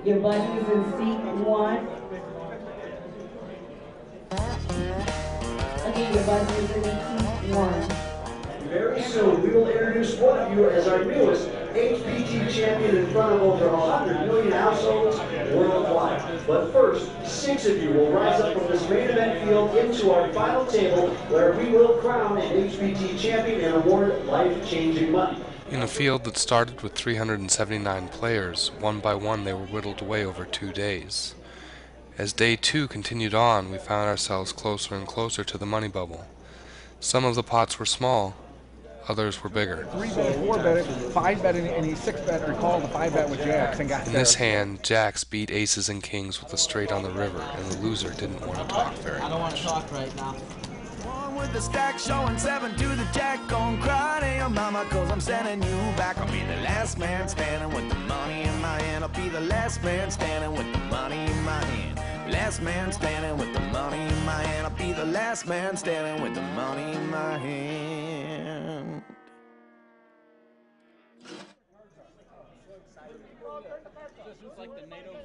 Your buddies in seat 1. Okay, your buddies in seat 1. Very soon, we will introduce one of you as our newest HPT champion in front of over 100 million households worldwide. But first, 6 of you will rise up from this main event field into our final table where we will crown an HPT champion and award life-changing money. In a field that started with 379 players, one by one they were whittled away over 2 days. As day 2 continued on, we found ourselves closer and closer to the money bubble. Some of the pots were small, others were bigger. 3-bet, 4-bet, 5-bet, and he 6-bet, or called the 5-bet with jacks and got In there. this hand, jacks beat aces and kings with a straight on the river, and the loser didn't want to talk very much. I don't want to talk right now. With the stack showing 7 to the jack, gon' cry to your mama, cause I'm sending you back. I'll be the last man standing with the money in my hand. I'll be the last man standing with the money in my hand. Last man standing with the money in my hand. I'll be the last man standing with the money in my hand.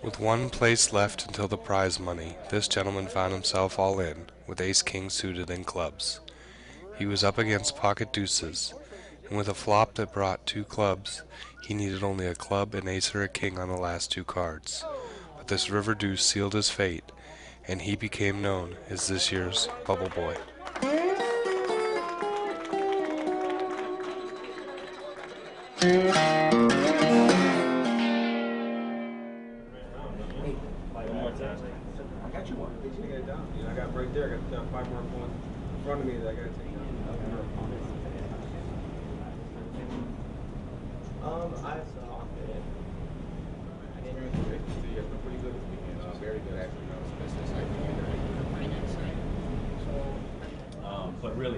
With one place left until the prize money, this gentleman found himself all in, with ace-king suited in clubs. He was up against pocket deuces, and with a flop that brought 2 clubs, he needed only a club, an ace, or a king on the last 2 cards. But this river deuce sealed his fate, and he became known as this year's Bubble Boy. I got you one. I got it down. I got right there. I got 5 more points in front of me that I got to take down. I saw it. I didn't really see you guys were pretty good this weekend. Very good, actually.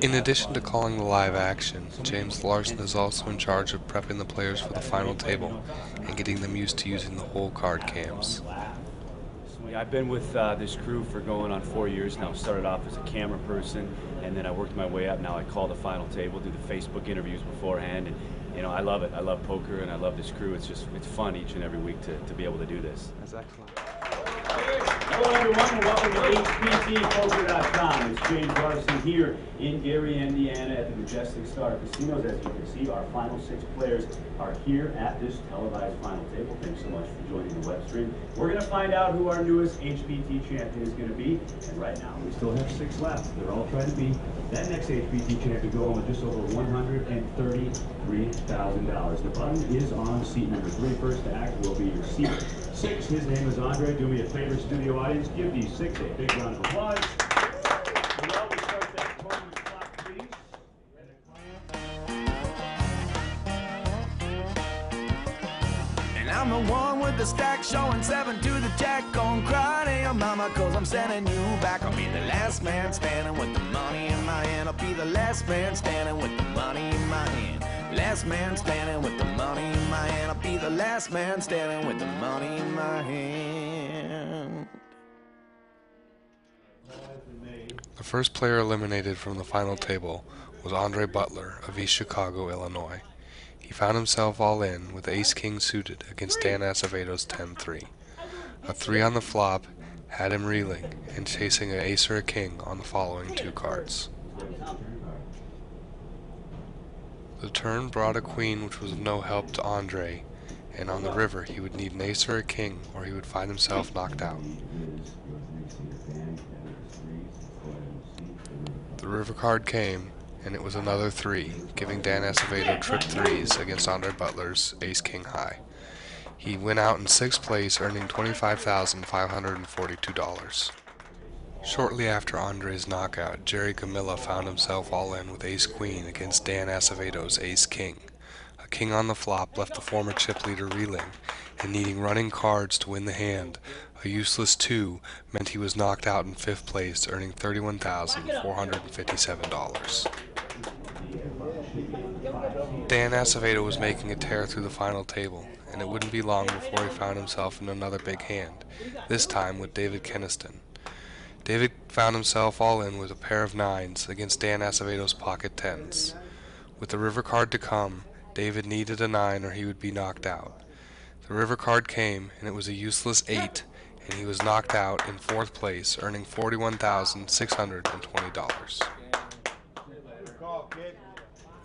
In addition to calling the live action, James Larson is also in charge of prepping the players for the final table and getting them used to using the whole card cams. I've been with this crew for going on 4 years now. Started off as a camera person, and then I worked my way up. Now I call the final table, do the Facebook interviews beforehand, and you know, I love it. I love poker, and I love this crew. It's fun each and every week to be able to do this. That's excellent. Hello everyone, and welcome to HPTpoker.com. It's James Larson here in Gary, Indiana at the Majestic Star Casinos. As you can see, our final 6 players are here at this televised final table. Thanks so much for joining the web stream. We're going to find out who our newest HPT champion is going to be. And right now, we still have 6 left. They're all trying to be that next HPT champion, go home with just over $133,000. The button is on seat number 3. First to act will be your seat 6. His name is Andre. Do me a favor, studio audience. Give these 6 a big round of applause. We'll always start that tournament clock, please. And I'm the one with the stack showing 7 to the jack, gon' cry to your mama, cause I'm sending you back. I'll be the last man standing with the money in my hand. I'll be the last man standing with the money in my hand. Last man standing with the money in my hand. I'll be the last man standing with the money in my hand. The first player eliminated from the final table was Andre Butler of East Chicago, Illinois. He found himself all in with ace-king suited against Dan Acevedo's 10-3. A 3 on the flop had him reeling and chasing an ace or a king on the following 2 cards. The turn brought a queen, which was of no help to Andre, and on the river he would need an ace or a king or he would find himself knocked out. The river card came, and it was another 3, giving Dan Acevedo trip 3s against Andre Butler's ace-king high. He went out in 6th place, earning $25,542. Shortly after Andre's knockout, Jerry Camilla found himself all in with ace-queen against Dan Acevedo's ace-king. A king on the flop left the former chip leader reeling, and needing running cards to win the hand. A useless 2 meant he was knocked out in 5th place, earning $31,457. Dan Acevedo was making a tear through the final table, and it wouldn't be long before he found himself in another big hand, this time with David Keniston. David found himself all in with a pair of 9s against Dan Acevedo's pocket 10s. With the river card to come, David needed a 9 or he would be knocked out. The river card came, and it was a useless 8, and he was knocked out in 4th place, earning $41,620.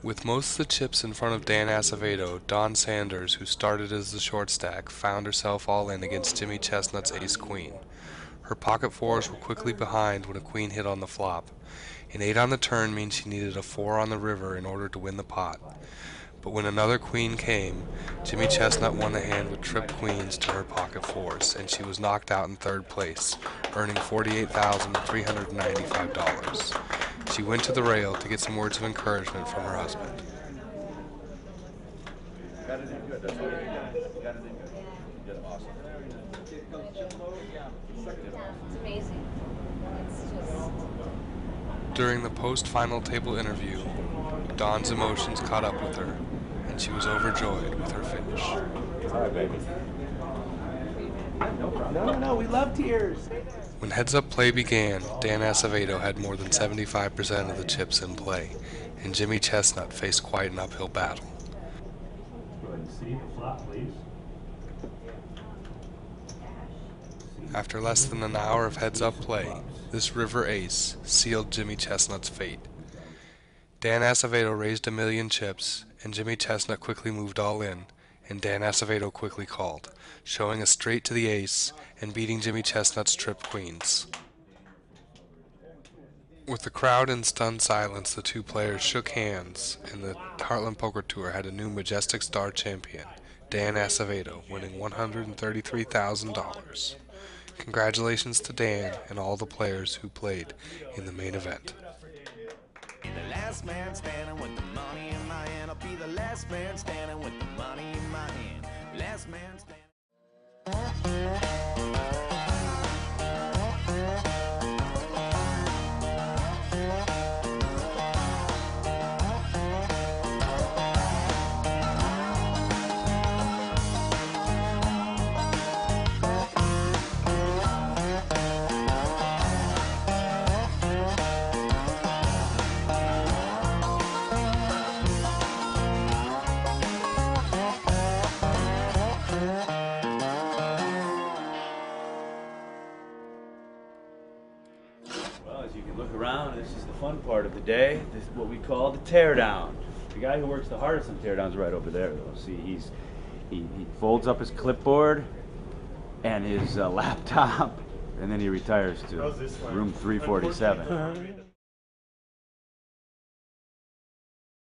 With most of the chips in front of Dan Acevedo, Dawn Sanders, who started as the short stack, found herself all in against Jimmy Chestnut's ace-queen. Her pocket fours were quickly behind when a queen hit on the flop. An 8 on the turn means she needed a 4 on the river in order to win the pot. But when another queen came, Jimmy Chestnut won the hand with trip queens to her pocket fours, and she was knocked out in 3rd place, earning $48,395. She went to the rail to get some words of encouragement from her husband. Got it in good. That's what you got. You got it in good. You did awesome. It's amazing. It's just... During the post-final table interview, Dawn's emotions caught up with her, and she was overjoyed with her finish. All right, baby. No, we love tears. When heads-up play began, Dan Acevedo had more than 75% of the chips in play, and Jimmy Chestnut faced quite an uphill battle. Go ahead and see the flop, please. After less than an hour of heads-up play, this river ace sealed Jimmy Chestnut's fate. Dan Acevedo raised $1 million chips, and Jimmy Chestnut quickly moved all in, and Dan Acevedo quickly called, showing a straight to the ace and beating Jimmy Chestnut's trip queens. With the crowd in stunned silence, the two players shook hands, and the Heartland Poker Tour had a new Majestic Star champion, Dan Acevedo, winning $133,000. Congratulations to Dan and all the players who played in the main event. The last man standing with the money in my hand. I'll be the last man standing with the money in my hand. Last man standing. Well, as you can look around, this is the fun part of the day. This is what we call the teardown. The guy who works the hardest on teardowns is right over there, though. See, he folds up his clipboard and his laptop, and then he retires to room 347.